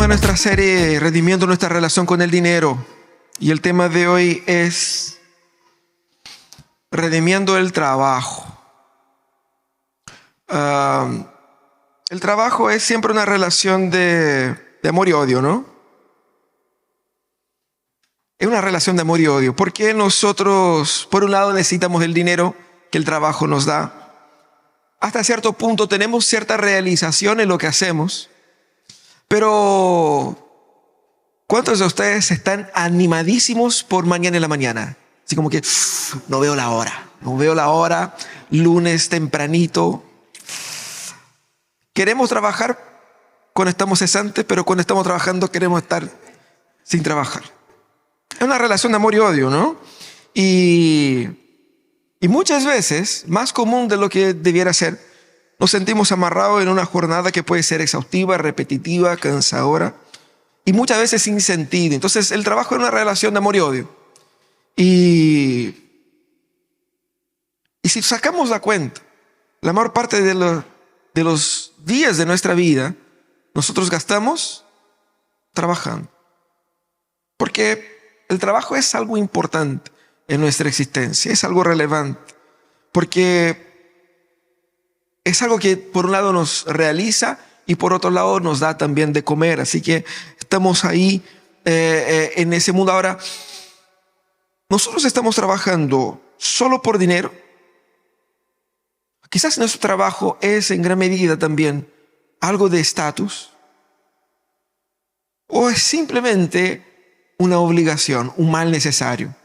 a nuestra serie Redimiendo nuestra relación con el dinero. Y el tema de hoy es redimiendo el trabajo. El trabajo es siempre una relación de amor y odio, ¿no? Es una relación de amor y odio. Porque nosotros, por un lado, necesitamos el dinero que el trabajo nos da. Hasta cierto punto tenemos cierta realización en lo que hacemos. Pero ¿cuántos de ustedes están animadísimos por mañana en la mañana? Así como que no veo la hora, lunes tempranito. Queremos trabajar cuando estamos cesantes, pero cuando estamos trabajando queremos estar sin trabajar. Es una relación de amor y odio, ¿no? Y muchas veces, más común de lo que debiera ser, nos sentimos amarrados en una jornada que puede ser exhaustiva, repetitiva, cansadora y muchas veces sin sentido. Entonces el trabajo es una relación de amor y odio. Y si sacamos la cuenta, la mayor parte de los días de nuestra vida, nosotros gastamos trabajando. Porque el trabajo es algo importante en nuestra existencia, es algo relevante. Porque es algo que por un lado nos realiza y por otro lado nos da también de comer. Así que estamos ahí en ese mundo. Ahora, nosotros estamos trabajando solo por dinero. Quizás nuestro trabajo es en gran medida también algo de estatus. O es simplemente una obligación, un mal necesario.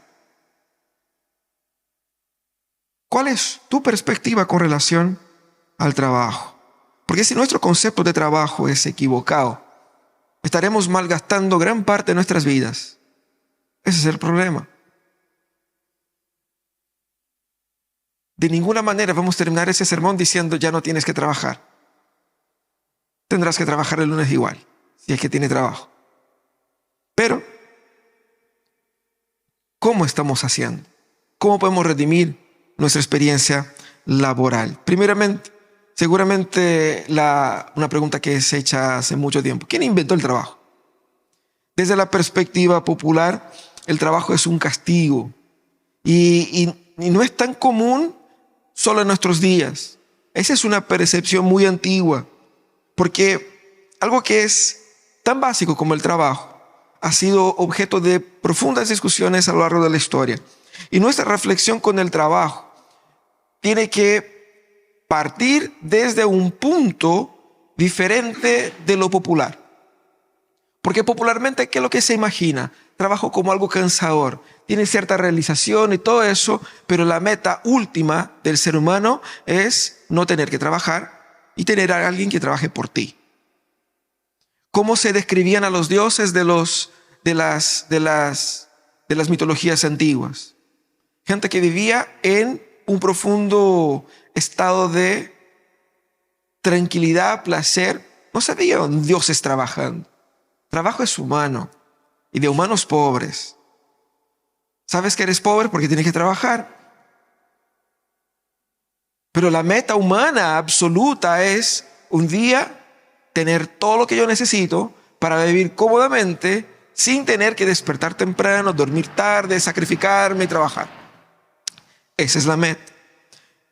¿Cuál es tu perspectiva con relación al trabajo? Porque si nuestro concepto de trabajo es equivocado, estaremos malgastando gran parte de nuestras vidas. Ese es el problema. De ninguna manera vamos a terminar ese sermón diciendo ya no tienes que trabajar. Tendrás que trabajar el lunes igual, si es que tiene trabajo. Pero, ¿cómo estamos haciendo? ¿Cómo podemos redimir nuestra experiencia laboral? Primeramente, seguramente una pregunta que se echa hace mucho tiempo: ¿quién inventó el trabajo? Desde la perspectiva popular, el trabajo es un castigo y no es tan común solo en nuestros días. Esa es una percepción muy antigua, porque algo que es tan básico como el trabajo ha sido objeto de profundas discusiones a lo largo de la historia. Y nuestra reflexión con el trabajo tiene que partir desde un punto diferente de lo popular. Porque popularmente, ¿qué es lo que se imagina? Trabajo como algo cansador, tiene cierta realización y todo eso, pero la meta última del ser humano es no tener que trabajar y tener a alguien que trabaje por ti. ¿Cómo se describían a los dioses de las mitologías antiguas? Gente que vivía en un profundo estado de tranquilidad, placer. No se veían dioses trabajando. Trabajo es humano y de humanos pobres. Sabes que eres pobre porque tienes que trabajar. Pero la meta humana absoluta es un día tener todo lo que yo necesito para vivir cómodamente sin tener que despertar temprano, dormir tarde, sacrificarme y trabajar. Esa es la meta.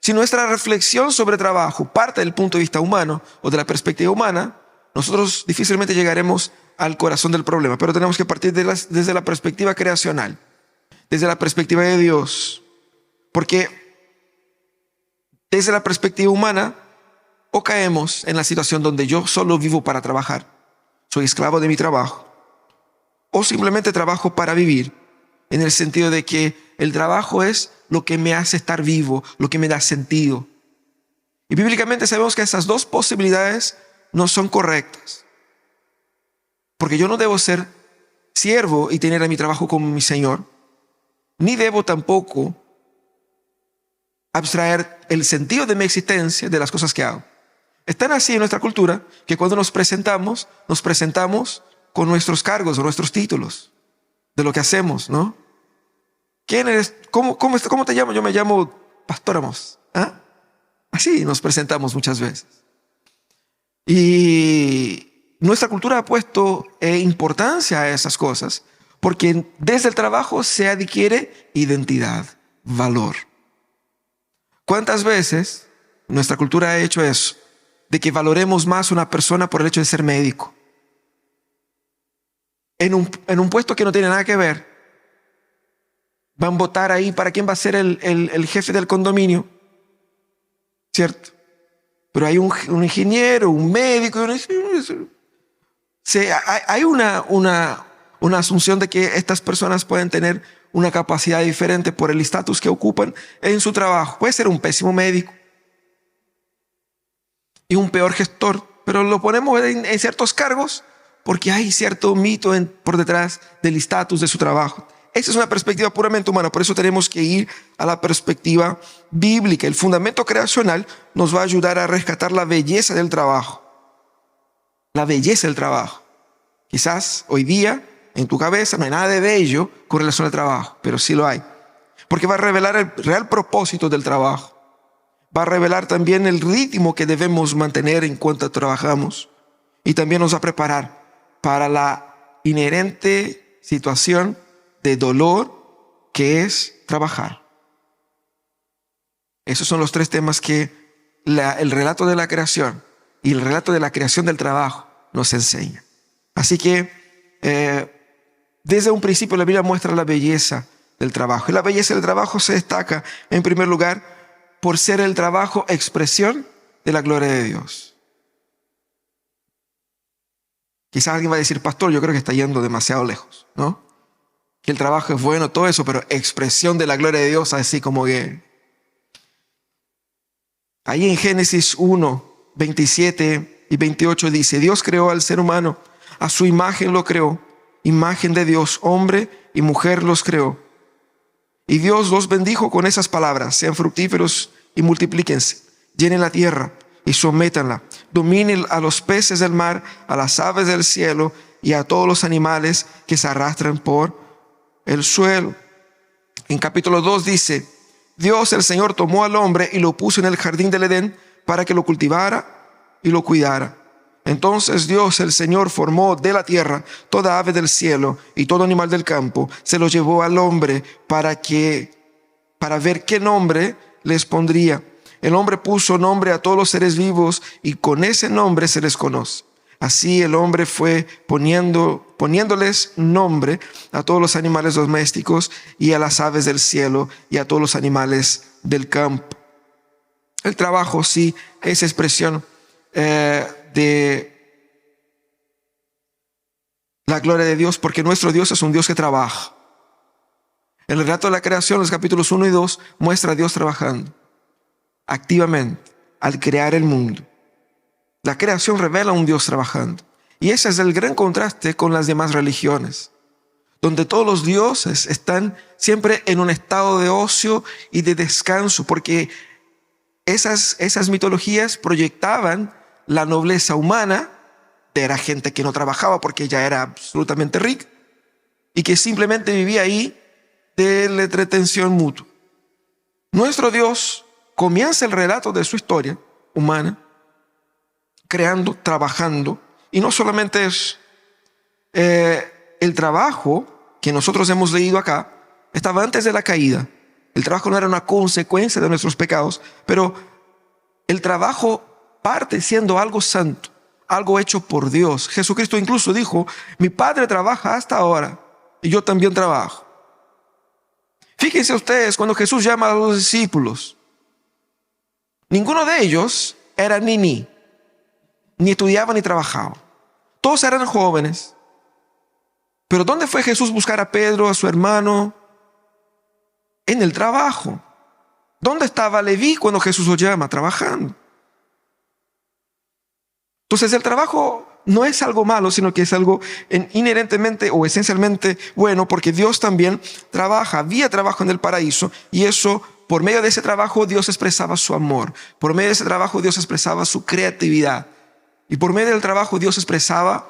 Si nuestra reflexión sobre trabajo parte del punto de vista humano o de la perspectiva humana, nosotros difícilmente llegaremos al corazón del problema. Pero tenemos que partir desde la perspectiva creacional, desde la perspectiva de Dios. Porque desde la perspectiva humana, o caemos en la situación donde yo solo vivo para trabajar, soy esclavo de mi trabajo, o simplemente trabajo para vivir, en el sentido de que el trabajo es lo que me hace estar vivo, lo que me da sentido. Y bíblicamente sabemos que esas dos posibilidades no son correctas. Porque yo no debo ser siervo y tener a mi trabajo como mi Señor, ni debo tampoco abstraer el sentido de mi existencia de las cosas que hago. Es tan así en nuestra cultura que cuando nos presentamos con nuestros cargos o nuestros títulos de lo que hacemos, ¿no? ¿Quién eres? ¿Cómo te llamo? Yo me llamo Pastor Amos. Así nos presentamos muchas veces. Y nuestra cultura ha puesto importancia a esas cosas porque desde el trabajo se adquiere identidad, valor. ¿Cuántas veces nuestra cultura ha hecho eso? De que valoremos más a una persona por el hecho de ser médico. En un puesto que no tiene nada que ver. Van a votar ahí para quién va a ser el jefe del condominio. ¿Cierto? Pero hay un ingeniero, un médico. Hay una asunción de que estas personas pueden tener una capacidad diferente por el estatus que ocupan en su trabajo. Puede ser un pésimo médico y un peor gestor, pero lo ponemos en ciertos cargos porque hay cierto mito por detrás del estatus de su trabajo. Esa es una perspectiva puramente humana, por eso tenemos que ir a la perspectiva bíblica. El fundamento creacional nos va a ayudar a rescatar la belleza del trabajo. La belleza del trabajo. Quizás hoy día en tu cabeza no hay nada de bello con relación al trabajo, pero sí lo hay. Porque va a revelar el real propósito del trabajo. Va a revelar también el ritmo que debemos mantener en cuanto trabajamos. Y también nos va a preparar para la inherente situación de dolor que es trabajar. Esos son los tres temas que el relato de la creación y el relato de la creación del trabajo nos enseña. Así que desde un principio la Biblia muestra la belleza del trabajo. Y la belleza del trabajo se destaca en primer lugar por ser el trabajo expresión de la gloria de Dios. Quizás alguien va a decir, pastor, yo creo que está yendo demasiado lejos, ¿no? Que el trabajo es bueno, todo eso, pero expresión de la gloria de Dios, así como que... Ahí en Génesis 1, 27 y 28 dice, Dios creó al ser humano, a su imagen lo creó, imagen de Dios, hombre y mujer los creó. Y Dios los bendijo con esas palabras, sean fructíferos y multiplíquense, llenen la tierra y sométanla, dominen a los peces del mar, a las aves del cielo y a todos los animales que se arrastran por el suelo. En capítulo 2 dice, Dios el Señor tomó al hombre y lo puso en el jardín del Edén para que lo cultivara y lo cuidara. Entonces Dios el Señor formó de la tierra toda ave del cielo y todo animal del campo. Se lo llevó al hombre para ver qué nombre les pondría. El hombre puso nombre a todos los seres vivos y con ese nombre se les conoce. Así el hombre fue poniéndoles nombre a todos los animales domésticos y a las aves del cielo y a todos los animales del campo. El trabajo sí es expresión de la gloria de Dios, porque nuestro Dios es un Dios que trabaja. El relato de la creación, los capítulos 1 y 2, muestra a Dios trabajando activamente al crear el mundo. La creación revela a un Dios trabajando. Y ese es el gran contraste con las demás religiones, donde todos los dioses están siempre en un estado de ocio y de descanso, porque esas mitologías proyectaban la nobleza humana. Era gente que no trabajaba porque ya era absolutamente rica y que simplemente vivía ahí de la entretención mutua. Nuestro Dios comienza el relato de su historia humana creando, trabajando, y no solamente es el trabajo que nosotros hemos leído acá, estaba antes de la caída. El trabajo no era una consecuencia de nuestros pecados, pero el trabajo parte siendo algo santo, algo hecho por Dios. Jesucristo incluso dijo, mi Padre trabaja hasta ahora y yo también trabajo. Fíjense ustedes, cuando Jesús llama a los discípulos, ninguno de ellos era ni estudiaba ni trabajaba. Todos eran jóvenes. Pero ¿dónde fue Jesús buscar a Pedro, a su hermano? En el trabajo. ¿Dónde estaba Leví cuando Jesús lo llama? Trabajando. Entonces el trabajo no es algo malo, sino que es algo inherentemente o esencialmente bueno, porque Dios también trabaja. Había trabajo en el paraíso y eso, por medio de ese trabajo, Dios expresaba su amor. Por medio de ese trabajo, Dios expresaba su creatividad. Y por medio del trabajo, Dios expresaba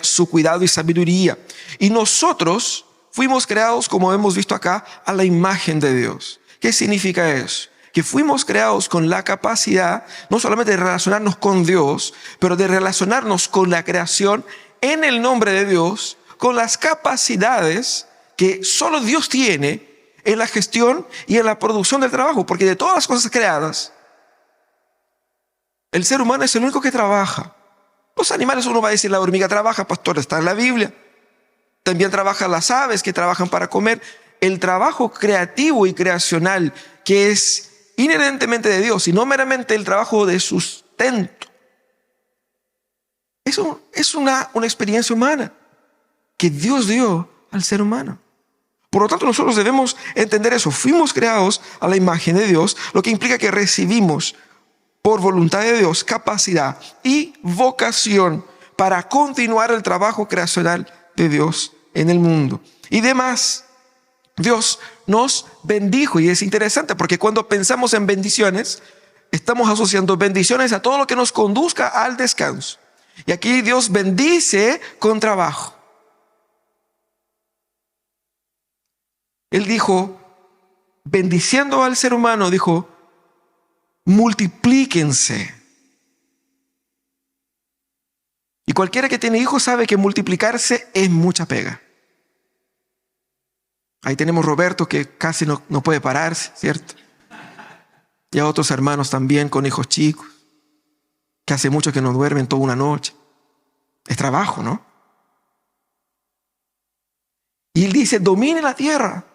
su cuidado y sabiduría. Y nosotros fuimos creados, como hemos visto acá, a la imagen de Dios. ¿Qué significa eso? que fuimos creados con la capacidad no solamente de relacionarnos con Dios, pero de relacionarnos con la creación en el nombre de Dios, con las capacidades que solo Dios tiene en la gestión y en la producción del trabajo, porque de todas las cosas creadas, el ser humano es el único que trabaja. Los animales, uno va a decir, la hormiga trabaja, pastor, está en la Biblia. También trabajan las aves que trabajan para comer. El trabajo creativo y creacional que es inherentemente de Dios y no meramente el trabajo de sustento. Eso es una experiencia humana que Dios dio al ser humano. Por lo tanto, nosotros debemos entender eso. Fuimos creados a la imagen de Dios, lo que implica que recibimos por voluntad de Dios capacidad y vocación para continuar el trabajo creacional de Dios en el mundo. Y demás, Dios nos bendijo, y es interesante porque cuando pensamos en bendiciones, estamos asociando bendiciones a todo lo que nos conduzca al descanso. Y aquí Dios bendice con trabajo. Él dijo, bendiciendo al ser humano, dijo, multiplíquense. Y cualquiera que tiene hijos sabe que multiplicarse es mucha pega. Ahí tenemos Roberto que casi no puede pararse, ¿cierto? Y a otros hermanos también con hijos chicos, que hace mucho que no duermen toda una noche. Es trabajo, ¿no? Y él dice, domine la tierra.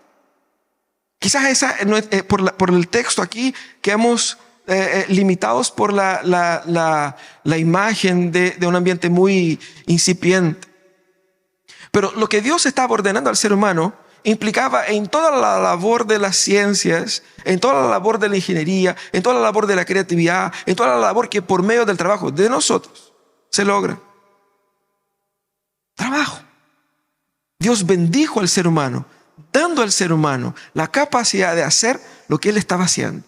Quizás esa no es, por el texto aquí quedamos limitados por la imagen de un ambiente muy incipiente. Pero lo que Dios estaba ordenando al ser humano implicaba en toda la labor de las ciencias, en toda la labor de la ingeniería, en toda la labor de la creatividad, en toda la labor que por medio del trabajo de nosotros se logra. Trabajo. Dios bendijo al ser humano, dando al ser humano la capacidad de hacer lo que él estaba haciendo.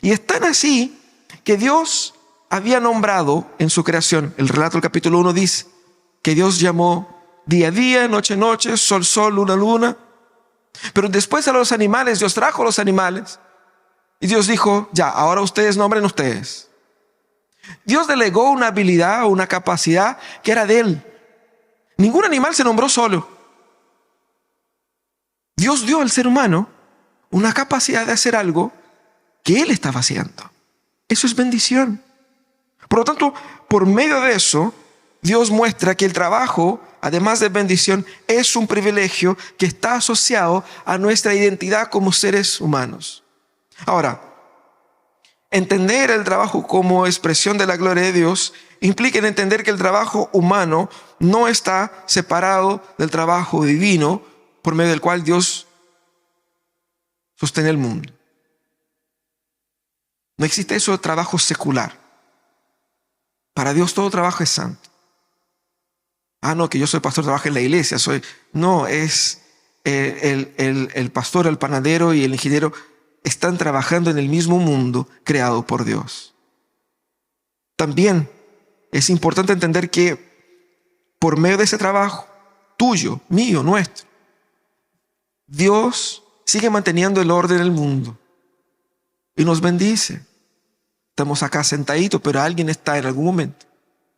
Y es tan así que Dios había nombrado en su creación, el relato del capítulo 1 dice, que Dios llamó día, día, noche, noche, sol, sol, luna, luna. Pero después a los animales, Dios trajo a los animales. Y Dios dijo, ya, ahora ustedes nombren ustedes. Dios delegó una habilidad o una capacidad que era de él. Ningún animal se nombró solo. Dios dio al ser humano una capacidad de hacer algo que él estaba haciendo. Eso es bendición. Por lo tanto, por medio de eso, Dios muestra que el trabajo, además de bendición, es un privilegio que está asociado a nuestra identidad como seres humanos. Ahora, entender el trabajo como expresión de la gloria de Dios implica en entender que el trabajo humano no está separado del trabajo divino por medio del cual Dios sostiene el mundo. No existe eso de trabajo secular. Para Dios todo trabajo es santo. No, que yo soy pastor, trabajo en la iglesia. No, es el pastor, el panadero y el ingeniero están trabajando en el mismo mundo creado por Dios. También es importante entender que por medio de ese trabajo, tuyo, mío, nuestro, Dios sigue manteniendo el orden del mundo y nos bendice. Estamos acá sentaditos, pero alguien está en algún momento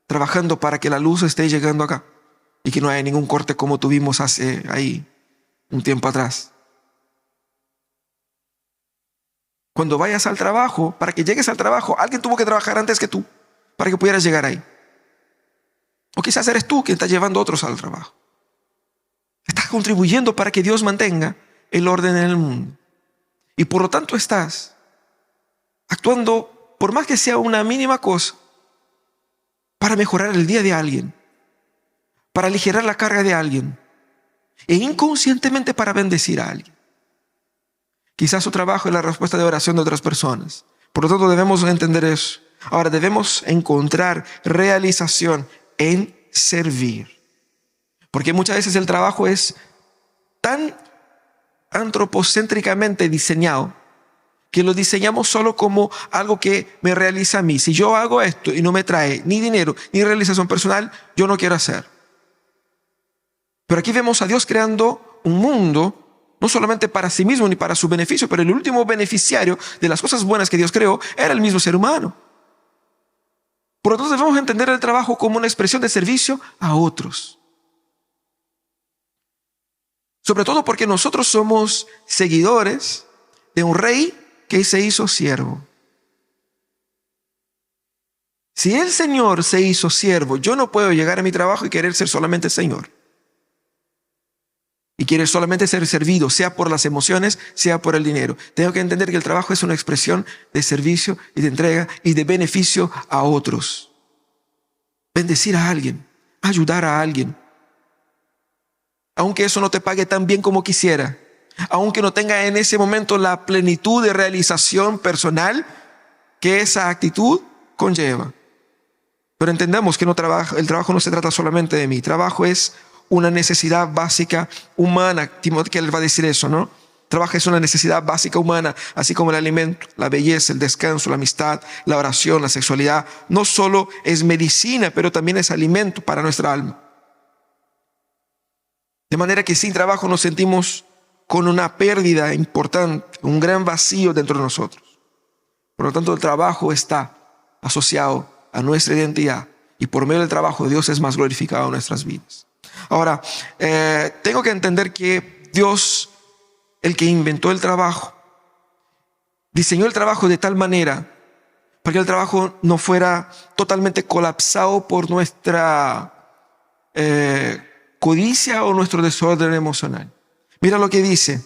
trabajando para que la luz esté llegando acá y que no haya ningún corte como tuvimos hace ahí un tiempo atrás. Cuando vayas al trabajo, para que llegues al trabajo, alguien tuvo que trabajar antes que tú para que pudieras llegar ahí. O quizás eres tú quien está llevando a otros al trabajo. Estás contribuyendo para que Dios mantenga el orden en el mundo. Y por lo tanto estás actuando, por más que sea una mínima cosa, para mejorar el día de alguien, para aligerar la carga de alguien e inconscientemente para bendecir a alguien. Quizás su trabajo es la respuesta de oración de otras personas. Por lo tanto debemos entender eso. Ahora debemos encontrar realización en servir. Porque muchas veces el trabajo es tan antropocéntricamente diseñado que lo diseñamos solo como algo que me realiza a mí. Si yo hago esto y no me trae ni dinero ni realización personal, yo no quiero hacer. Pero aquí vemos a Dios creando un mundo no solamente para sí mismo ni para su beneficio, pero el último beneficiario de las cosas buenas que Dios creó era el mismo ser humano. Por lo tanto, debemos entender el trabajo como una expresión de servicio a otros. Sobre todo porque nosotros somos seguidores de un rey que se hizo siervo. Si el Señor se hizo siervo, yo no puedo llegar a mi trabajo y querer ser solamente Señor. Y querer solamente ser servido, sea por las emociones, sea por el dinero. Tengo que entender que el trabajo es una expresión de servicio y de entrega y de beneficio a otros. Bendecir a alguien, ayudar a alguien. Aunque eso no te pague tan bien como quisiera, aunque no tenga en ese momento la plenitud de realización personal que esa actitud conlleva. Pero entendamos que el trabajo no se trata solamente de mí. Trabajo es una necesidad básica humana. Timoteo Keller va a decir eso, ¿no? Trabajo es una necesidad básica humana, así como el alimento, la belleza, el descanso, la amistad, la oración, la sexualidad. No solo es medicina, pero también es alimento para nuestra alma. De manera que sin trabajo nos sentimos con una pérdida importante, un gran vacío dentro de nosotros. Por lo tanto, el trabajo está asociado a nuestra identidad y por medio del trabajo Dios es más glorificado en nuestras vidas. Ahora, tengo que entender que Dios, el que inventó el trabajo, diseñó el trabajo de tal manera para que el trabajo no fuera totalmente colapsado por nuestra codicia o nuestro desorden emocional. Mira lo que dice: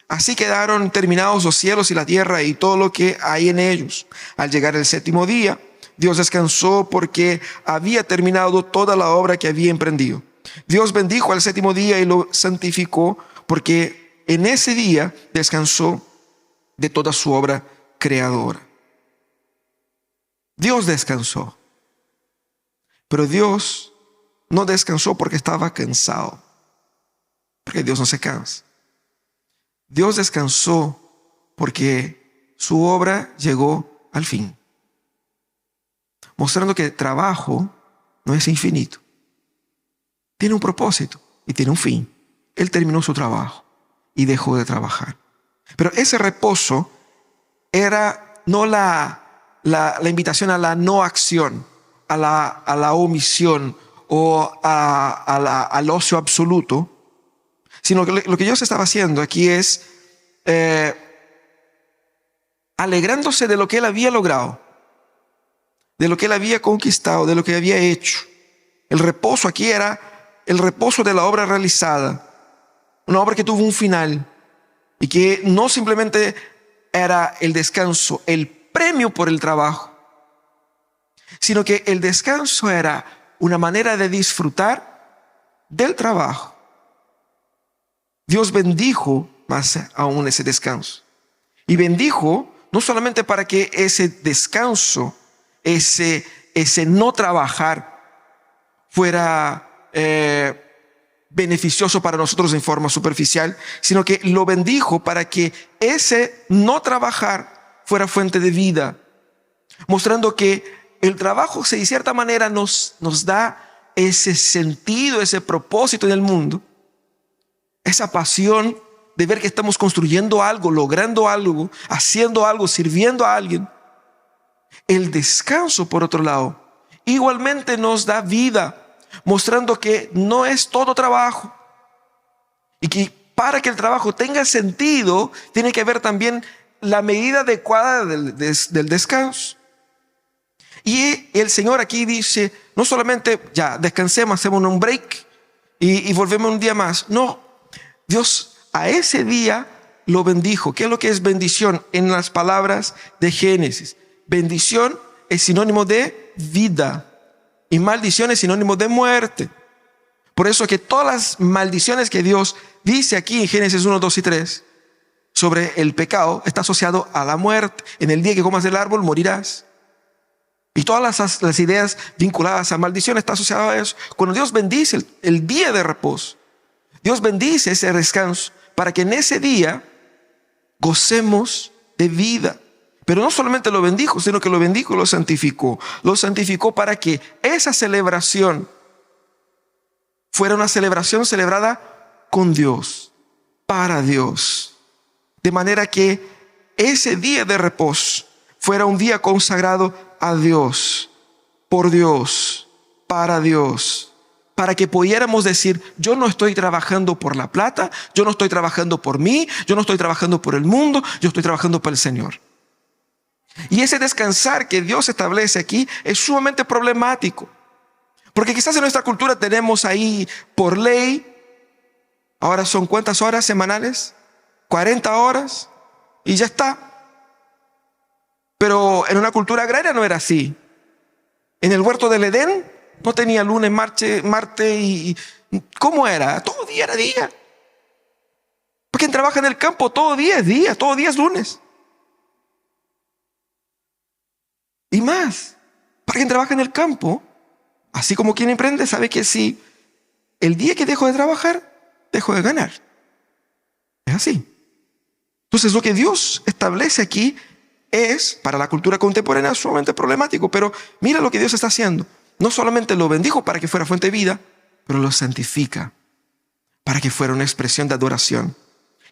así quedaron terminados los cielos y la tierra y todo lo que hay en ellos. Al llegar el séptimo día, Dios descansó porque había terminado toda la obra que había emprendido. Dios bendijo al séptimo día y lo santificó porque en ese día descansó de toda su obra creadora. Dios descansó, pero Dios no descansó porque estaba cansado, porque Dios no se cansa. Dios descansó porque su obra llegó al fin, mostrando que el trabajo no es infinito. Tiene un propósito y tiene un fin. Él terminó su trabajo y dejó de trabajar. Pero ese reposo era no la invitación a la no acción, a la omisión o al ocio absoluto, sino que lo que Dios estaba haciendo aquí es alegrándose de lo que Él había logrado, de lo que Él había conquistado, de lo que había hecho. El reposo aquí era el reposo de la obra realizada, una obra que tuvo un final y que no simplemente era el descanso, el premio por el trabajo, sino que el descanso era una manera de disfrutar del trabajo. Dios bendijo más aún ese descanso. Y bendijo no solamente para que ese descanso, ese no trabajar fuera beneficioso para nosotros en forma superficial, sino que lo bendijo para que ese no trabajar fuera fuente de vida, mostrando que el trabajo de cierta manera nos da ese sentido, ese propósito en el mundo, esa pasión de ver que estamos construyendo algo, logrando algo, haciendo algo, sirviendo a alguien. El descanso, por otro lado, igualmente nos da vida, mostrando que no es todo trabajo y que para que el trabajo tenga sentido tiene que haber también la medida adecuada del descanso. Y el Señor aquí dice, no solamente ya descansemos, hacemos un break y volvemos un día más. No, Dios a ese día lo bendijo. ¿Qué es lo que es bendición? En las palabras de Génesis, bendición es sinónimo de vida y maldición es sinónimo de muerte. Por eso que todas las maldiciones que Dios dice aquí en Génesis 1, 2 y 3 sobre el pecado está asociado a la muerte. En el día que comas del árbol morirás. Y todas las ideas vinculadas a maldición están asociadas a eso. Cuando Dios bendice el día de reposo, Dios bendice ese descanso para que en ese día gocemos de vida. Pero no solamente lo bendijo, sino que lo bendijo y lo santificó. Lo santificó para que esa celebración fuera una celebración celebrada con Dios. para Dios. De manera que ese día de reposo fuera un día consagrado a Dios, por Dios, para Dios. Para que pudiéramos decir, yo no estoy trabajando por la plata, yo no estoy trabajando por mí, yo no estoy trabajando por el mundo, yo estoy trabajando para el Señor. Y ese descansar que Dios establece aquí es sumamente problemático. Porque quizás en nuestra cultura tenemos ahí por ley, ahora son ¿cuántas horas semanales? 40 horas y ya está. Pero en una cultura agraria no era así. En el huerto del Edén no tenía lunes, martes y ¿cómo era? Todo día era día. Porque quien trabaja en el campo todo día es día, todo día es lunes. Y más, para quien trabaja en el campo, así como quien emprende, sabe que si el día que dejo de trabajar, dejo de ganar. Es así. Entonces lo que Dios establece aquí es, para la cultura contemporánea, sumamente problemático. Pero mira lo que Dios está haciendo. No solamente lo bendijo para que fuera fuente de vida, pero lo santifica para que fuera una expresión de adoración.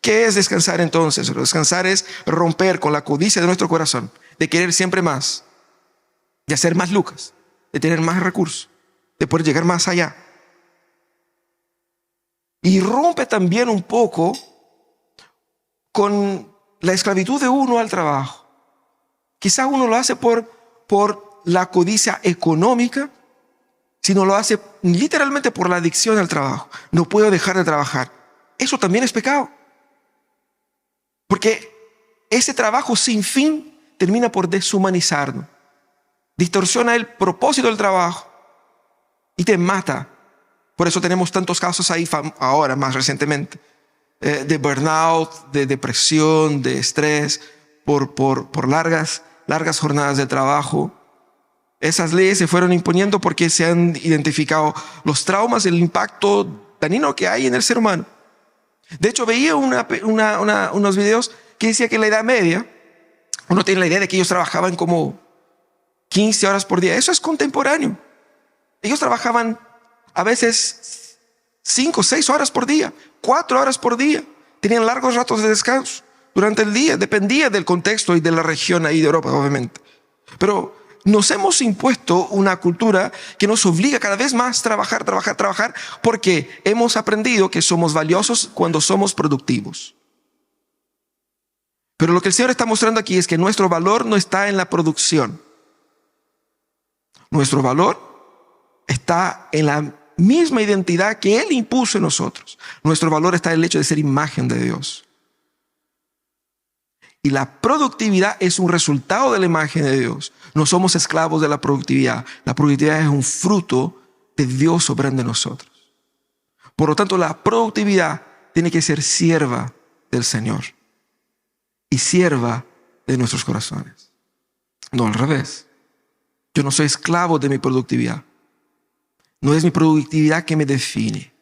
¿Qué es descansar entonces? Descansar es romper con la codicia de nuestro corazón, de querer siempre más, de hacer más lucas, de tener más recursos, de poder llegar más allá. Y rompe también un poco con la esclavitud de uno al trabajo. Quizá uno lo hace por la codicia económica, sino lo hace literalmente por la adicción al trabajo. No puedo dejar de trabajar. Eso también es pecado. Porque ese trabajo sin fin termina por deshumanizarnos. Distorsiona el propósito del trabajo y te mata. Por eso tenemos tantos casos ahí ahora, más recientemente, de burnout, de depresión, de estrés, por largas jornadas de trabajo. Esas leyes se fueron imponiendo porque se han identificado los traumas, el impacto dañino que hay en el ser humano. De hecho, veía unos videos que decía que en la Edad Media, uno tiene la idea de que ellos trabajaban como 15 horas por día. Eso es contemporáneo. Ellos trabajaban a veces 5, 6 horas por día, 4 horas por día. Tenían largos ratos de descanso durante el día. Dependía del contexto y de la región ahí de Europa, obviamente. Pero nos hemos impuesto una cultura que nos obliga cada vez más a trabajar, porque hemos aprendido que somos valiosos cuando somos productivos. Pero lo que el Señor está mostrando aquí es que nuestro valor no está en la producción. Nuestro valor está en la misma identidad que Él impuso en nosotros. Nuestro valor está en el hecho de ser imagen de Dios. Y la productividad es un resultado de la imagen de Dios. No somos esclavos de la productividad. La productividad es un fruto de Dios obrando en nosotros. Por lo tanto, la productividad tiene que ser sierva del Señor y sierva de nuestros corazones. No al revés. Yo no soy esclavo de mi productividad. No es mi productividad que me define.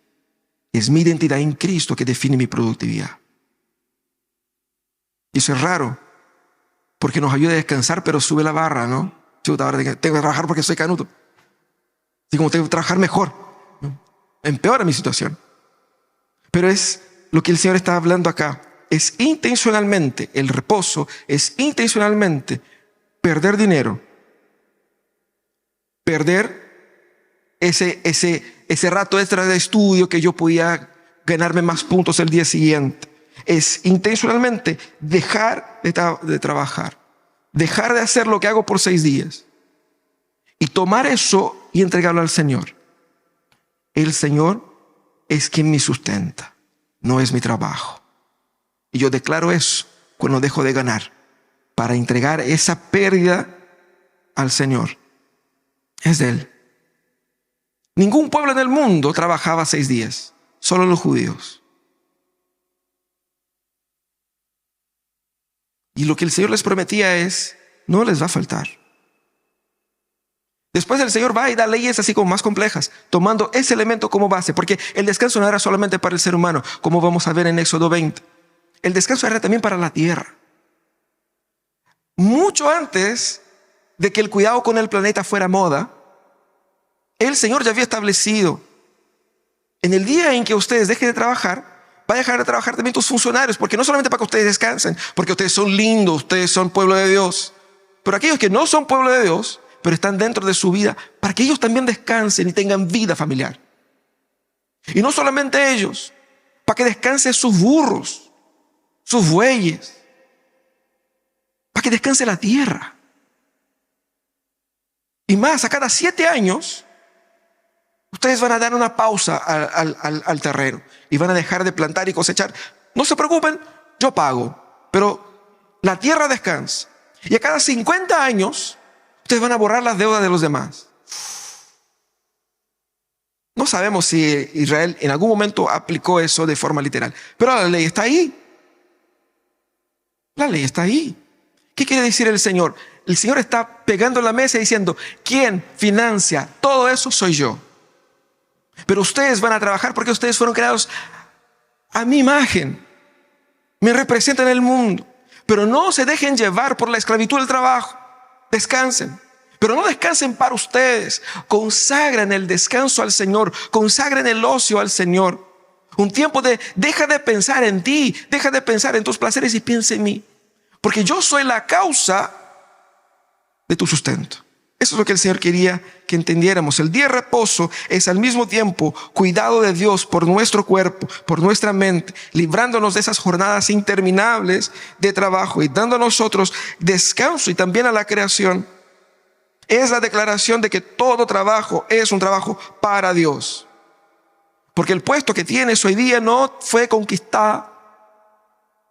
Es mi identidad en Cristo que define mi productividad. Y eso es raro, porque nos ayuda a descansar, pero sube la barra, ¿no? Chuta, ahora tengo que trabajar porque soy canuto. Así como tengo que trabajar mejor, ¿no? Empeora mi situación. Pero es lo que el Señor está hablando acá. Es intencionalmente, el reposo es intencionalmente perder dinero, perder ese rato extra de estudio que yo podía ganarme más puntos el día siguiente. Es intencionalmente dejar de trabajar, dejar de hacer lo que hago por 6 días y tomar eso y entregarlo al Señor. El Señor es quien me sustenta, no es mi trabajo. Y yo declaro eso cuando dejo de ganar para entregar esa pérdida al Señor. Es de Él. Ningún pueblo en el mundo trabajaba 6 días, solo los judíos. Y lo que el Señor les prometía es, no les va a faltar. Después el Señor va y da leyes así como más complejas, tomando ese elemento como base, porque el descanso no era solamente para el ser humano, como vamos a ver en Éxodo 20. El descanso era también para la tierra. Mucho antes de que el cuidado con el planeta fuera moda, el Señor ya había establecido, en el día en que ustedes dejen de trabajar, Va a dejar de trabajar también tus funcionarios, porque no solamente para que ustedes descansen, porque ustedes son lindos, ustedes son pueblo de Dios. Pero aquellos que no son pueblo de Dios, pero están dentro de su vida, para que ellos también descansen y tengan vida familiar. Y no solamente ellos, para que descansen sus burros, sus bueyes, para que descanse la tierra. Y más, a cada 7 años, ustedes van a dar una pausa al terreno y van a dejar de plantar y cosechar. No se preocupen, yo pago, pero la tierra descansa. Y a cada 50 años, ustedes van a borrar las deudas de los demás. No sabemos si Israel en algún momento aplicó eso de forma literal, pero la ley está ahí. La ley está ahí. ¿Qué quiere decir el Señor? El Señor está pegando en la mesa y diciendo, ¿quién financia todo eso? Soy yo. Pero ustedes van a trabajar porque ustedes fueron creados a mi imagen. Me representan en el mundo. Pero no se dejen llevar por la esclavitud del trabajo. Descansen. Pero no descansen para ustedes. Consagren el descanso al Señor. Consagren el ocio al Señor. Un tiempo de deja de pensar en ti. Deja de pensar en tus placeres y piensa en mí. Porque yo soy la causa de tu sustento. Eso es lo que el Señor quería que entendiéramos. El día de reposo es al mismo tiempo cuidado de Dios por nuestro cuerpo, por nuestra mente, librándonos de esas jornadas interminables de trabajo y dando a nosotros descanso y también a la creación. Es la declaración de que todo trabajo es un trabajo para Dios. Porque el puesto que tienes hoy día no fue conquistado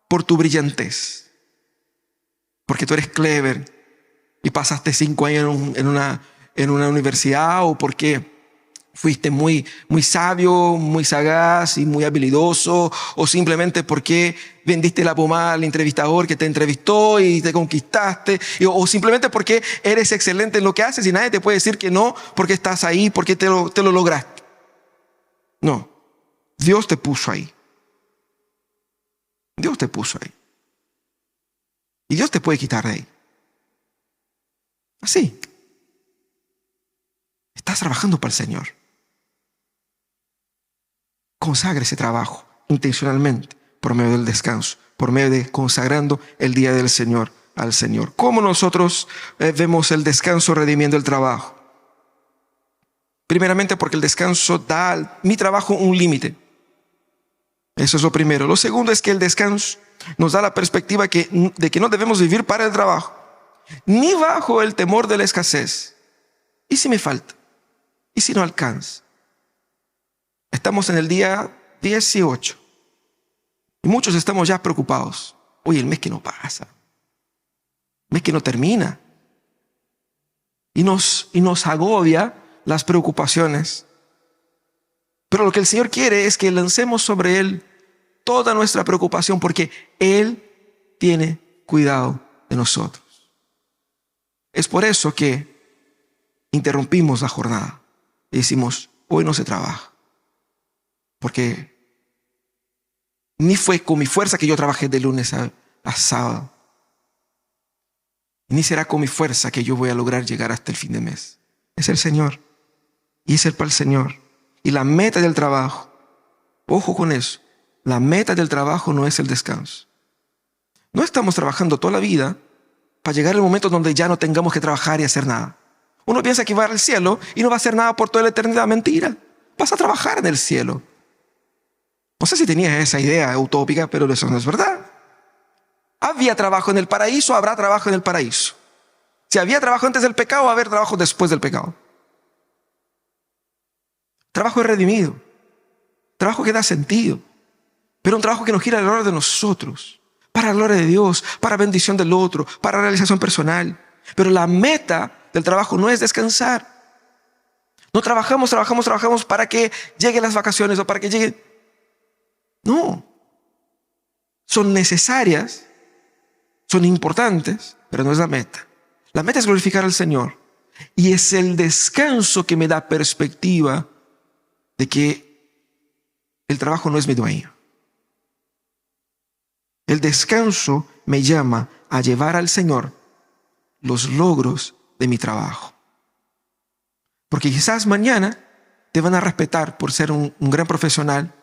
por tu brillantez. Porque tú eres clever y pasaste 5 años en una universidad, o porque fuiste muy sabio, muy sagaz y muy habilidoso, o simplemente porque vendiste la pomada al entrevistador que te entrevistó y te conquistaste, o simplemente porque eres excelente en lo que haces y nadie te puede decir que no porque estás ahí, porque te lo lograste. No, Dios te puso ahí. Dios te puso ahí. Y Dios te puede quitar de ahí. Así. Estás trabajando para el Señor. Consagre ese trabajo intencionalmente por medio del descanso, por medio de consagrando el día del Señor al Señor. ¿Cómo nosotros vemos el descanso redimiendo el trabajo? Primeramente porque el descanso da a mi trabajo un límite. Eso es lo primero. Lo segundo es que el descanso nos da la perspectiva de que no debemos vivir para el trabajo, ni bajo el temor de la escasez. ¿Y si me falta? ¿Y si no alcanza? Estamos en el día 18 y muchos estamos ya preocupados. Oye, el mes que no pasa, el mes que no termina, y nos agobia las preocupaciones. Pero lo que el Señor quiere es que lancemos sobre Él toda nuestra preocupación, porque Él tiene cuidado de nosotros. Es por eso que interrumpimos la jornada y decimos, hoy no se trabaja. Porque ni fue con mi fuerza que yo trabajé de lunes a sábado. Ni será con mi fuerza que yo voy a lograr llegar hasta el fin de mes. Es el Señor. Y es el para el Señor. Y la meta del trabajo, ojo con eso, la meta del trabajo no es el descanso. No estamos trabajando toda la vida para llegar al momento donde ya no tengamos que trabajar y hacer nada. Uno piensa que va al cielo y no va a hacer nada por toda la eternidad. Mentira. Vas a trabajar en el cielo. No sé si tenías esa idea utópica, pero eso no es verdad. Había trabajo en el paraíso, habrá trabajo en el paraíso. Si había trabajo antes del pecado, va a haber trabajo después del pecado. Trabajo es redimido. Trabajo que da sentido. Pero un trabajo que nos gira alrededor de nosotros. Para la gloria de Dios, para bendición del otro, para realización personal. Pero la meta del trabajo no es descansar. No trabajamos para que lleguen las vacaciones o para que lleguen. No. Son necesarias, son importantes, pero no es la meta. La meta es glorificar al Señor. Y es el descanso que me da perspectiva de que el trabajo no es mi dueño. El descanso me llama a llevar al Señor los logros de mi trabajo. Porque quizás mañana te van a respetar por ser un gran profesional,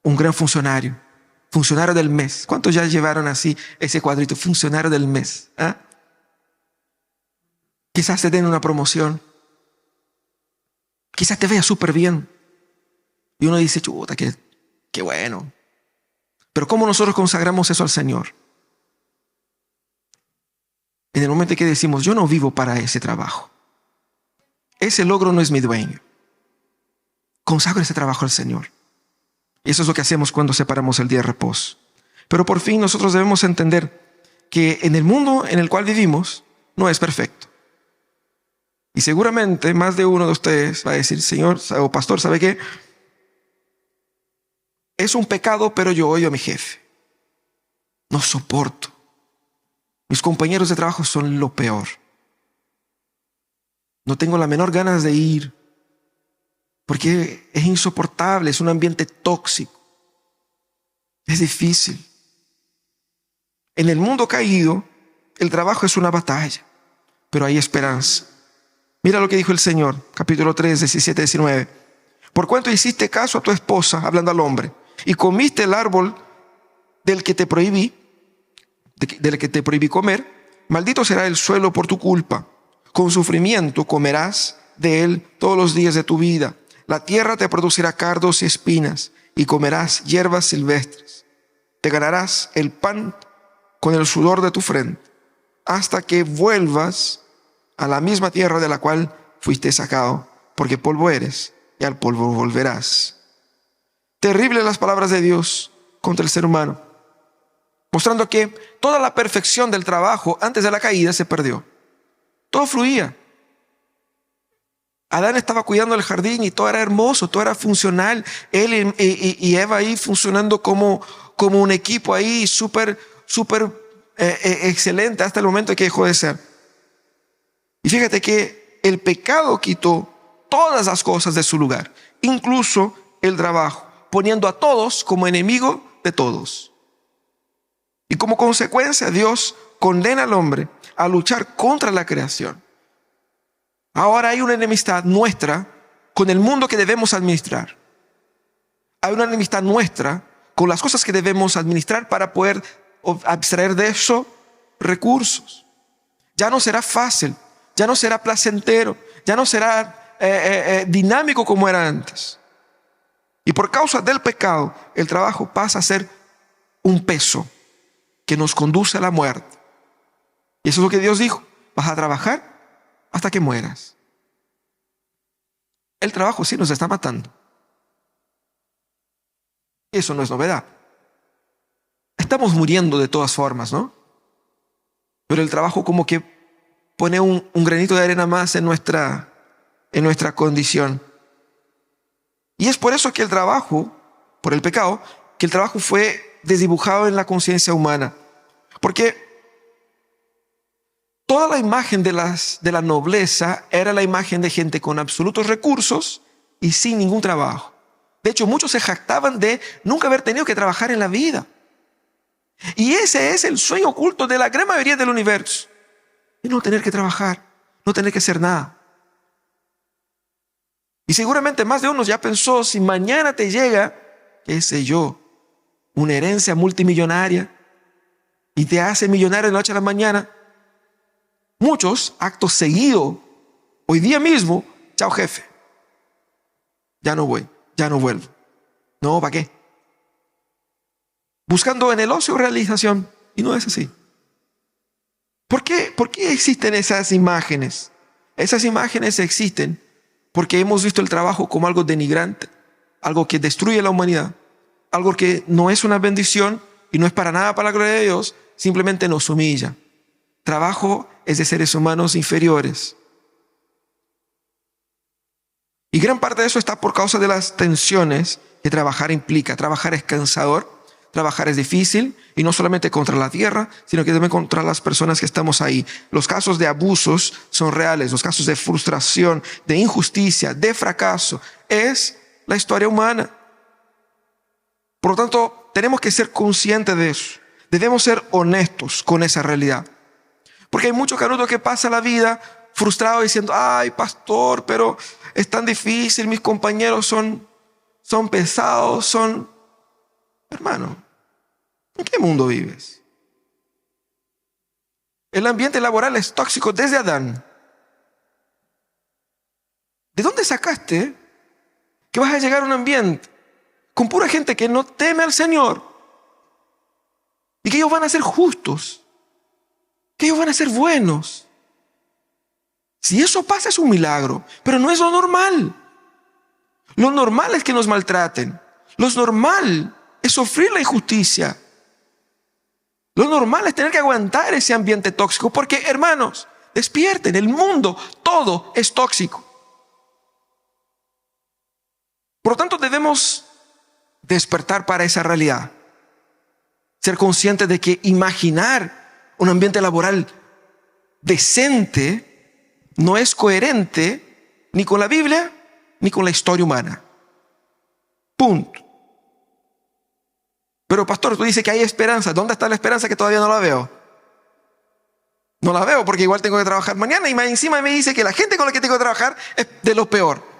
un gran funcionario, funcionario del mes. ¿Cuántos ya llevaron así ese cuadrito? Funcionario del mes. ¿Ah? Quizás te den una promoción. Quizás te vea súper bien. Y uno dice, chuta, qué bueno. Pero ¿cómo nosotros consagramos eso al Señor? En el momento en que decimos, yo no vivo para ese trabajo. Ese logro no es mi dueño. Consagro ese trabajo al Señor. Y eso es lo que hacemos cuando separamos el día de reposo. Pero por fin nosotros debemos entender que en el mundo en el cual vivimos no es perfecto. Y seguramente más de uno de ustedes va a decir, Señor o pastor, ¿sabe qué? Es un pecado, pero yo odio a mi jefe. No soporto. Mis compañeros de trabajo son lo peor. No tengo la menor ganas de ir, porque es insoportable, es un ambiente tóxico. Es difícil. En el mundo caído, el trabajo es una batalla, pero hay esperanza. Mira lo que dijo el Señor, capítulo 3, 17, 19. Por cuanto hiciste caso a tu esposa, hablando al hombre, y comiste el árbol del que te prohibí comer, maldito será el suelo por tu culpa. Con sufrimiento comerás de él todos los días de tu vida. La tierra te producirá cardos y espinas, y comerás hierbas silvestres. Te ganarás el pan con el sudor de tu frente, hasta que vuelvas a la misma tierra de la cual fuiste sacado, porque polvo eres, y al polvo volverás. Terribles las palabras de Dios contra el ser humano, mostrando que toda la perfección del trabajo antes de la caída se perdió. Todo fluía. Adán estaba cuidando el jardín y todo era hermoso, todo era funcional. Él y Eva ahí funcionando como un equipo ahí súper excelente hasta el momento en que dejó de ser. Y fíjate que el pecado quitó todas las cosas de su lugar, incluso el trabajo, poniendo a todos como enemigo de todos. Y como consecuencia, Dios condena al hombre a luchar contra la creación. Ahora hay una enemistad nuestra con el mundo que debemos administrar. Hay una enemistad nuestra con las cosas que debemos administrar para poder abstraer de eso recursos. Ya no será fácil, ya no será placentero, ya no será dinámico como era antes. Y por causa del pecado, el trabajo pasa a ser un peso que nos conduce a la muerte. Y eso es lo que Dios dijo: vas a trabajar hasta que mueras. El trabajo sí nos está matando. Eso no es novedad. Estamos muriendo de todas formas, ¿no? Pero el trabajo como que pone un granito de arena más en nuestra condición. Y es por eso que el trabajo, por el pecado, que el trabajo fue desdibujado en la conciencia humana. Porque toda la imagen de la nobleza era la imagen de gente con absolutos recursos y sin ningún trabajo. De hecho, muchos se jactaban de nunca haber tenido que trabajar en la vida. Y ese es el sueño oculto de la gran mayoría del universo. Y no tener que trabajar, no tener que hacer nada. Y seguramente más de uno ya pensó, si mañana te llega, qué sé yo, una herencia multimillonaria y te hace millonario de la noche a la mañana, muchos, acto seguido, hoy día mismo, chao jefe, ya no voy, ya no vuelvo. No, ¿para qué? Buscando en el ocio realización, y no es así. ¿Por qué existen esas imágenes? Esas imágenes existen porque hemos visto el trabajo como algo denigrante, algo que destruye la humanidad, algo que no es una bendición y no es para nada para la gloria de Dios, simplemente nos humilla. Trabajo es de seres humanos inferiores. Y gran parte de eso está por causa de las tensiones que trabajar implica. Trabajar es cansador, trabajar es difícil, y no solamente contra la tierra, sino que también contra las personas que estamos ahí. Los casos de abusos son reales, los casos de frustración, de injusticia, de fracaso, es la historia humana. Por lo tanto, tenemos que ser conscientes de eso. Debemos ser honestos con esa realidad. Porque hay mucho canuto que pasa la vida frustrado diciendo, ay, pastor, pero es tan difícil, mis compañeros son pesados, Hermano, ¿en qué mundo vives? El ambiente laboral es tóxico desde Adán. ¿De dónde sacaste que vas a llegar a un ambiente con pura gente que no teme al Señor y que ellos van a ser justos, que ellos van a ser buenos? Si eso pasa es un milagro, pero no es lo normal. Lo normal es que nos maltraten. Lo normal es sufrir la injusticia. Lo normal es tener que aguantar ese ambiente tóxico, porque, hermanos, despierten, el mundo todo es tóxico. Por lo tanto, debemos despertar para esa realidad. Ser conscientes de que imaginar un ambiente laboral decente no es coherente ni con la Biblia ni con la historia humana. Punto. Pero pastor, tú dices que hay esperanza. ¿Dónde está la esperanza que todavía no la veo? No la veo porque igual tengo que trabajar mañana y más encima me dice que la gente con la que tengo que trabajar es de lo peor.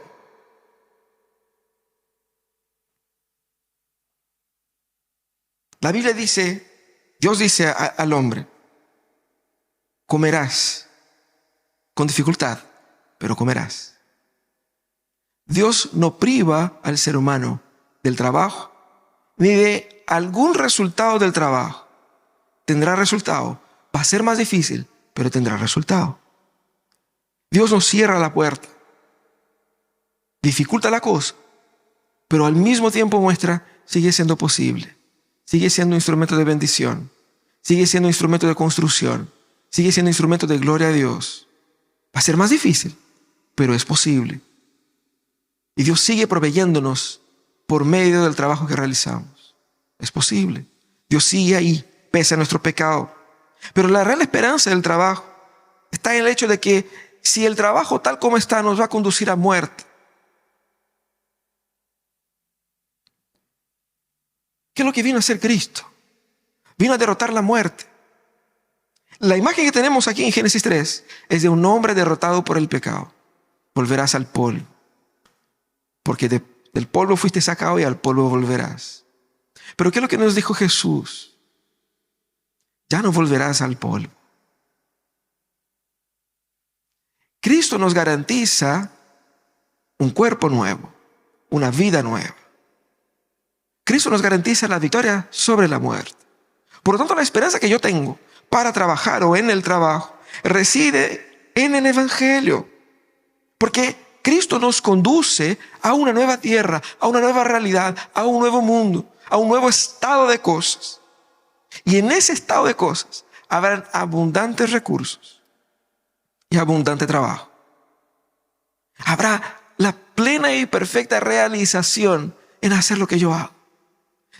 La Biblia dice, Dios dice al hombre, comerás con dificultad, pero comerás. Dios no priva al ser humano del trabajo ni de algún resultado del trabajo. Tendrá resultado. Va a ser más difícil, pero tendrá resultado. Dios no cierra la puerta, dificulta la cosa, pero al mismo tiempo muestra, sigue siendo posible. Sigue siendo instrumento de bendición. Sigue siendo instrumento de construcción. Sigue siendo instrumento de gloria a Dios. Va a ser más difícil, pero es posible. Y Dios sigue proveyéndonos por medio del trabajo que realizamos. Es posible. Dios sigue ahí, pese a nuestro pecado. Pero la real esperanza del trabajo está en el hecho de que si el trabajo tal como está nos va a conducir a muerte, ¿qué es lo que vino a hacer Cristo? Vino a derrotar la muerte. La imagen que tenemos aquí en Génesis 3 es de un hombre derrotado por el pecado. Volverás al polvo, porque del polvo fuiste sacado y al polvo volverás. Pero ¿qué es lo que nos dijo Jesús? Ya no volverás al polvo. Cristo nos garantiza un cuerpo nuevo, una vida nueva. Cristo nos garantiza la victoria sobre la muerte. Por lo tanto, la esperanza que yo tengo para trabajar o en el trabajo reside en el Evangelio. Porque Cristo nos conduce a una nueva tierra, a una nueva realidad, a un nuevo mundo, a un nuevo estado de cosas. Y en ese estado de cosas habrán abundantes recursos y abundante trabajo. Habrá la plena y perfecta realización en hacer lo que yo hago.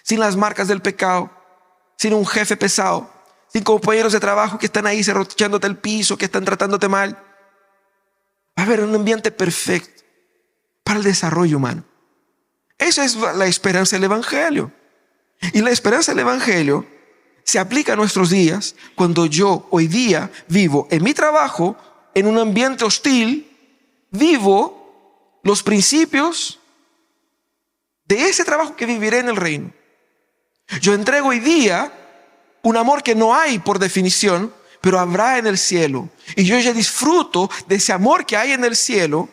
Sin las marcas del pecado, sin un jefe pesado, sin compañeros de trabajo que están ahí serrochándote el piso, que están tratándote mal. Va a haber un ambiente perfecto para el desarrollo humano. Esa es la esperanza del Evangelio. Y la esperanza del Evangelio se aplica a nuestros días cuando yo hoy día vivo en mi trabajo, en un ambiente hostil, vivo los principios de ese trabajo que viviré en el reino. Yo entrego hoy día un amor que no hay por definición, pero habrá en el cielo. Y yo ya disfruto de ese amor que hay en el cielo,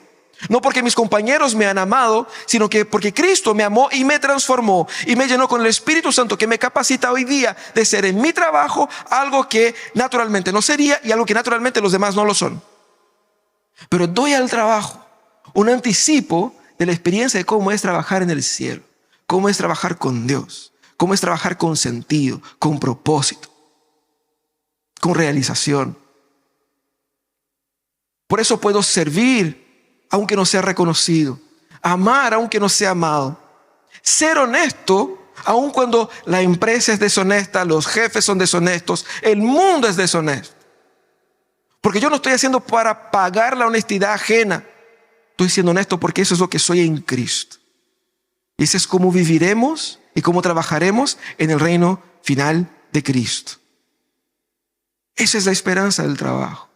no porque mis compañeros me han amado, sino que porque Cristo me amó y me transformó y me llenó con el Espíritu Santo que me capacita hoy día de ser en mi trabajo algo que naturalmente no sería y algo que naturalmente los demás no lo son. Pero doy al trabajo un anticipo de la experiencia de cómo es trabajar en el cielo, cómo es trabajar con Dios. Cómo es trabajar con sentido, con propósito, con realización. Por eso puedo servir aunque no sea reconocido, amar aunque no sea amado, ser honesto aun cuando la empresa es deshonesta, los jefes son deshonestos, el mundo es deshonesto. Porque yo no estoy haciendo para pagar la honestidad ajena, estoy siendo honesto porque eso es lo que soy en Cristo. Y ese es cómo viviremos y cómo trabajaremos en el reino final de Cristo. Esa es la esperanza del trabajo.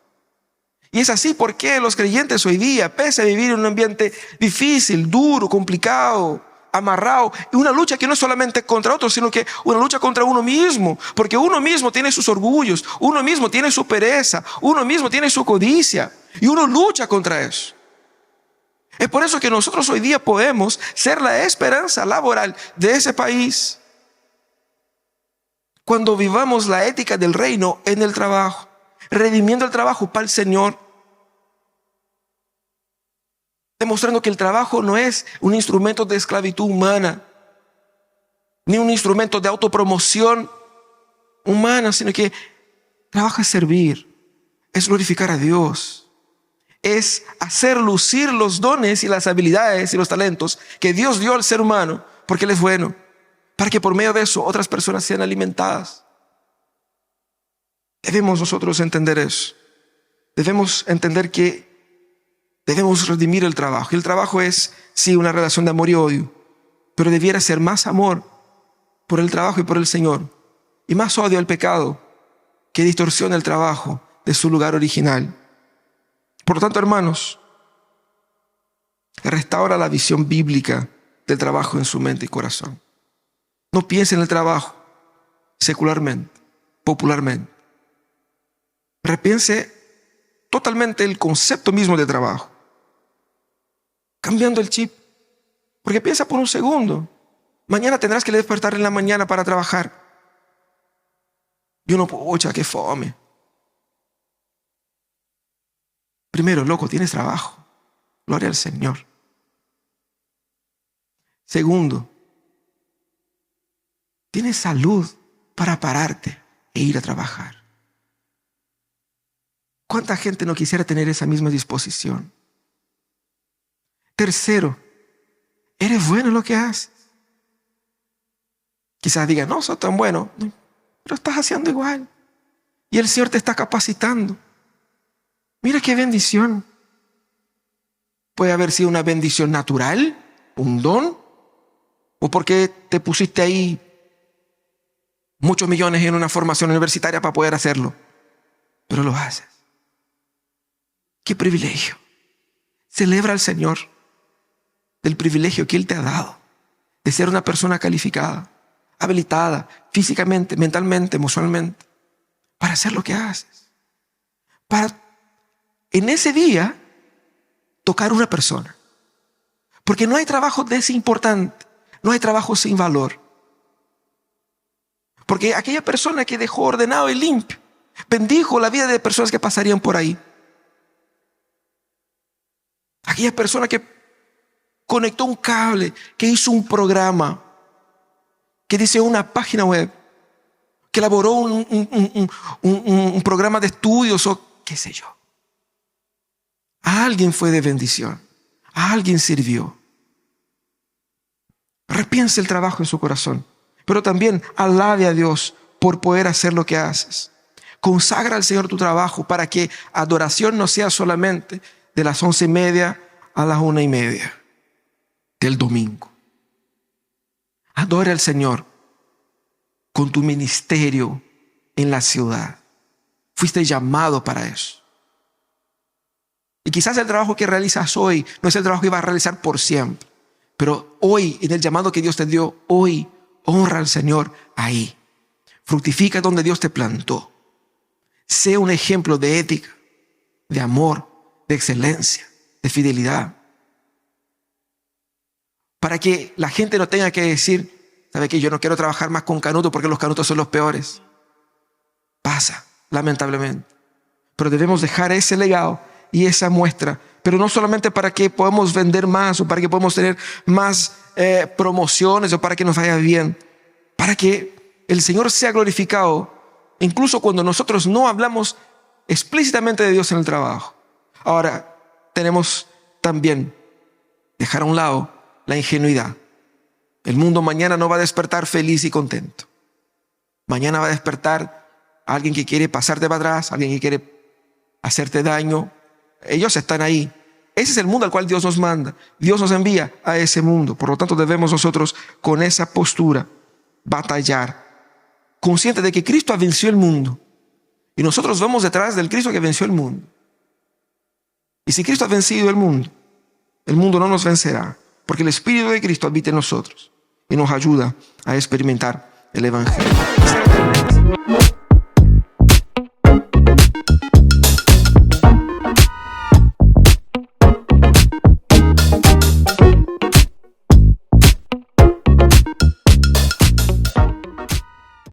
Y es así porque los creyentes hoy día, pese a vivir en un ambiente difícil, duro, complicado, amarrado. Y una lucha que no es solamente contra otros, sino que una lucha contra uno mismo. Porque uno mismo tiene sus orgullos, uno mismo tiene su pereza, uno mismo tiene su codicia. Y uno lucha contra eso. Es por eso que nosotros hoy día podemos ser la esperanza laboral de ese país. Cuando vivamos la ética del reino en el trabajo, redimiendo el trabajo para el Señor, demostrando que el trabajo no es un instrumento de esclavitud humana, ni un instrumento de autopromoción humana, sino que trabajo es servir, es glorificar a Dios, es hacer lucir los dones y las habilidades y los talentos que Dios dio al ser humano, porque Él es bueno, para que por medio de eso otras personas sean alimentadas. Debemos nosotros entender eso. Debemos entender que debemos redimir el trabajo. Y el trabajo es, sí, una relación de amor y odio, pero debiera ser más amor por el trabajo y por el Señor, y más odio al pecado que distorsiona el trabajo de su lugar original. Por lo tanto, hermanos, restaura la visión bíblica del trabajo en su mente y corazón. No piense en el trabajo secularmente, popularmente. Repiense totalmente el concepto mismo de trabajo, cambiando el chip. Porque piensa por un segundo, mañana tendrás que despertar en la mañana para trabajar. Y uno, pucha, qué fome. Primero, loco, tienes trabajo. Gloria al Señor. Segundo, tienes salud para pararte e ir a trabajar. ¿Cuánta gente no quisiera tener esa misma disposición? Tercero, eres bueno en lo que haces. Quizás digan, no soy tan bueno, pero estás haciendo igual. Y el Señor te está capacitando. Mira qué bendición. Puede haber sido una bendición natural, un don, o porque te pusiste ahí muchos millones en una formación universitaria para poder hacerlo. Pero lo haces. ¡Qué privilegio! Celebra al Señor del privilegio que Él te ha dado de ser una persona calificada, habilitada físicamente, mentalmente, emocionalmente, para hacer lo que haces. Para en ese día tocar una persona. Porque no hay trabajo desimportante, no hay trabajo sin valor. Porque aquella persona que dejó ordenado y limpio bendijo la vida de personas que pasarían por ahí. Aquella persona que conectó un cable, que hizo un programa, que diseñó una página web, que elaboró un programa de estudios o qué sé yo. A alguien fue de bendición, a alguien sirvió. Repiense el trabajo en su corazón, pero también alabe a Dios por poder hacer lo que haces. Consagra al Señor tu trabajo para que adoración no sea solamente de las 11:30 a las 1:30 del domingo. Adora al Señor con tu ministerio en la ciudad. Fuiste llamado para eso. Y quizás el trabajo que realizas hoy no es el trabajo que vas a realizar por siempre. Pero hoy, en el llamado que Dios te dio, hoy honra al Señor ahí. Fructifica donde Dios te plantó. Sé un ejemplo de ética, de amor, de excelencia, de fidelidad. Para que la gente no tenga que decir, ¿sabe qué? Yo no quiero trabajar más con canutos porque los canutos son los peores. Pasa, lamentablemente. Pero debemos dejar ese legado y esa muestra, pero no solamente para que podamos vender más o para que podamos tener más promociones o para que nos vaya bien, para que el Señor sea glorificado, incluso cuando nosotros no hablamos explícitamente de Dios en el trabajo. Ahora, tenemos también dejar a un lado la ingenuidad. El mundo mañana no va a despertar feliz y contento. Mañana va a despertar a alguien que quiere pasarte para atrás, alguien que quiere hacerte daño. Ellos están ahí. Ese es el mundo al cual Dios nos manda. Dios nos envía a ese mundo. Por lo tanto, debemos nosotros con esa postura batallar, conscientes de que Cristo venció el mundo. Y nosotros vamos detrás del Cristo que venció el mundo. Y si Cristo ha vencido el mundo no nos vencerá. porque el Espíritu de Cristo habita en nosotros y nos ayuda a experimentar el Evangelio.